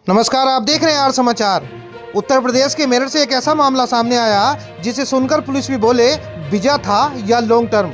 नमस्कार, आप देख रहे हैं आर समाचार। उत्तर प्रदेश के मेरठ से एक ऐसा मामला सामने आया जिसे सुनकर पुलिस भी बोले वीजा था या लॉन्ग टर्म,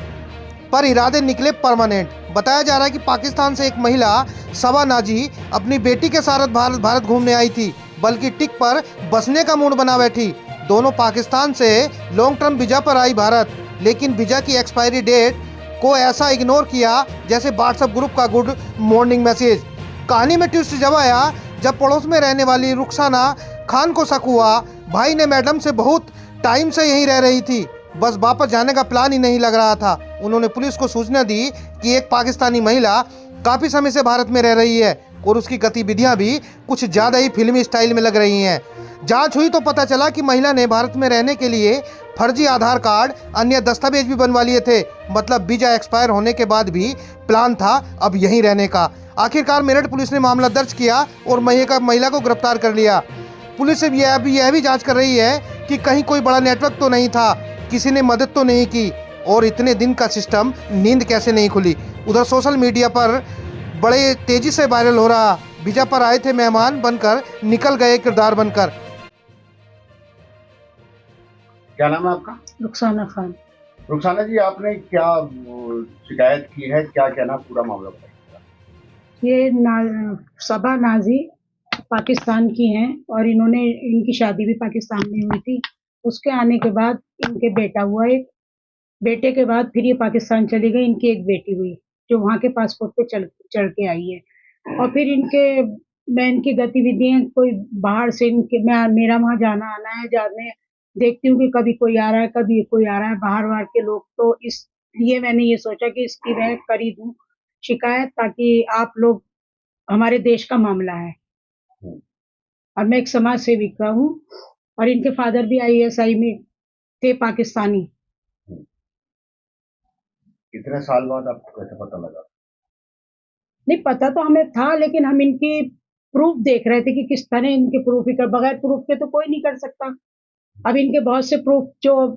पर इरादे निकले परमानेंट। बताया जा रहा है कि पाकिस्तान से एक महिला सबा नाजी अपनी बेटी के साथ भारत घूमने आई थी, बल्कि टिक पर बसने का मूड बना बैठी। दोनों पाकिस्तान से लॉन्ग टर्म वीजा पर आई भारत, लेकिन वीजा की एक्सपायरी डेट को ऐसा इग्नोर किया जैसे व्हाट्सएप ग्रुप का गुड मॉर्निंग मैसेज। कहानी में ट्विस्ट जब आया जब पड़ोस में रहने वाली रुखसाना खान को शक हुआ। भाई ने मैडम से बहुत टाइम से यहीं रह रही थी, बस वापस जाने का प्लान ही नहीं लग रहा था। उन्होंने पुलिस को सूचना दी कि एक पाकिस्तानी महिला काफ़ी समय से भारत में रह रही है और उसकी गतिविधियां भी कुछ ज़्यादा ही फिल्मी स्टाइल में लग रही हैं। जांच हुई तो पता चला कि महिला ने भारत में रहने के लिए फर्जी आधार कार्ड, अन्य दस्तावेज भी बनवा लिए थे। मतलब वीजा एक्सपायर होने के बाद भी प्लान था अब यहीं रहने का। आखिरकार मेरठ पुलिस ने मामला दर्ज किया और महिला को गिरफ्तार कर लिया। पुलिस यह भी जांच कर रही है कि कहीं कोई बड़ा नेटवर्क तो नहीं था, किसी ने मदद तो नहीं की, और इतने दिन का सिस्टम नींद कैसे नहीं खुली। उधर सोशल मीडिया पर बड़े तेजी से वायरल हो रहा वीजा पर आए थे मेहमान बनकर, निकल गए किरदार बनकर। क्या नाम है आपका? रुखसाना खान। रुखसाना जी, आपने क्या शिकायत की है, क्या कहना पूरा मामला बताइए। ये सबा नाजी पाकिस्तान की हैं और इनकी शादी भी पाकिस्तान में हुई थी। उसके आने के बाद इनके बेटा हुआ एक, बेटे के बाद फिर ये पाकिस्तान चली गई। इनकी एक बेटी हुई जो वहाँ के पासपोर्ट पे चढ़ के आई है। और फिर मैं इनकी गतिविधियां कोई बाहर से मेरा वहाँ जाना आना है, जाने देखती हूँ कि कभी कोई आ रहा है, कभी कोई आ रहा है बाहर के लोग। तो इसलिए मैंने ये सोचा कि इसकी मैं कर ही दूं शिकायत, ताकि आप लोग, हमारे देश का मामला है और मैं एक समाज सेविका हूँ और इनके फादर भी ISI में थे, पाकिस्तानी। इतने साल बाद आपको कैसे पता लगा? नहीं पता तो हमें था, लेकिन हम इनकी प्रूफ देख रहे थे कि किस तरह इनके प्रूफ ही कर, बगैर प्रूफ के तो कोई नहीं कर सकता। अब इनके बहुत से प्रूफ जो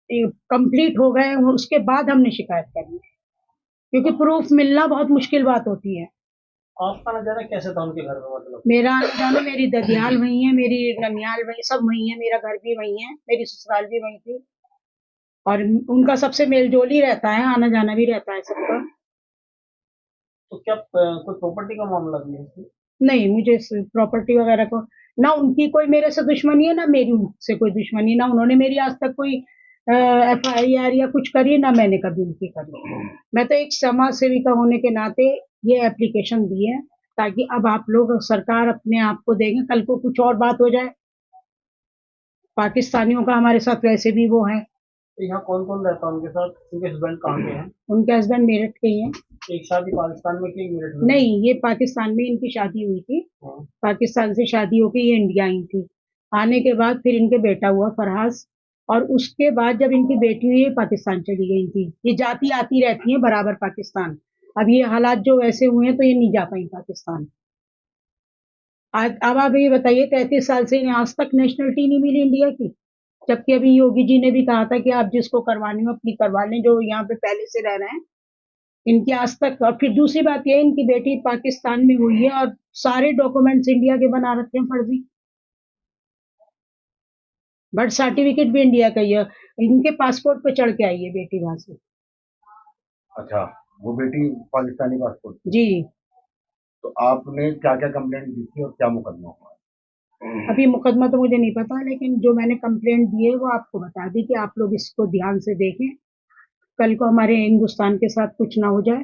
कंप्लीट हो गए उसके बाद हमने शिकायत करी है, क्योंकि प्रूफ मिलना बहुत मुश्किल बात होती है। आपका आना जाना कैसे था उनके घर में? मतलब मेरा आना जाना, मेरी ददियाल वही है, मेरी ननियाल वही, सब वही है, मेरा घर भी वही है, मेरी ससुराल भी वही थी और उनका सबसे मेल जोल ही रहता है, आना जाना भी रहता है सबका। तो क्या कोई प्रॉपर्टी का मामला भी है? नहीं, मुझे प्रॉपर्टी वगैरह को, ना उनकी कोई मेरे से दुश्मनी है, ना मेरी उनसे कोई दुश्मनी, ना उन्होंने मेरी आज तक कोई FIR या कुछ करी, ना मैंने कभी उनकी करी। मैं तो एक समाज सेविका होने के नाते ये एप्लीकेशन दी है, ताकि अब आप लोग, सरकार अपने आप को देखें, कल को कुछ और बात हो जाए। पाकिस्तानियों का हमारे साथ वैसे भी वो है। तो यहाँ कौन कौन रहता है उनके साथ? उनके हस्बैंड कहाँ के हैं? उनके हस्बैंड मेरठ के ही हैं। एक शादी पाकिस्तान में की, एक मेरठ में? नहीं, ये पाकिस्तान में इनकी शादी हुई थी। हाँ। पाकिस्तान से शादी होकर ये इंडिया आई थी। आने के बाद फिर इनके बेटा हुआ फरहाज, और उसके बाद जब इनकी बेटी हुई पाकिस्तान चली गई थी। ये जाती आती रहती है बराबर पाकिस्तान। अब ये हालात जो वैसे हुए हैं तो ये नहीं जा पाई पाकिस्तान। अब आप ये बताइए, 33 साल से इन्हें आज तक नेशनलिटी नहीं मिली इंडिया की, जबकि अभी योगी जी ने भी कहा था कि आप जिसको करवानी हो अपनी करवा लें, जो यहाँ पे पहले से रह रहे हैं। इनकी आज तक, और फिर दूसरी बात यह, इनकी बेटी पाकिस्तान में हुई है और सारे डॉक्यूमेंट्स इंडिया के बना रखे हैं फर्जी। बर्थ सर्टिफिकेट भी इंडिया का ही है, इनके पासपोर्ट पे चढ़ के आई है बेटी वहां से। अच्छा, वो बेटी पाकिस्तानी पासपोर्ट? जी। तो आपने क्या क्या कंप्लेंट दी थी और क्या मुकदमा हुआ? अभी मुकदमा तो मुझे नहीं पता, लेकिन जो मैंने कंप्लेंट दी है वो आपको बता दी कि आप लोग इसको ध्यान से देखें, कल को हमारे हिंदुस्तान के साथ कुछ ना हो जाए।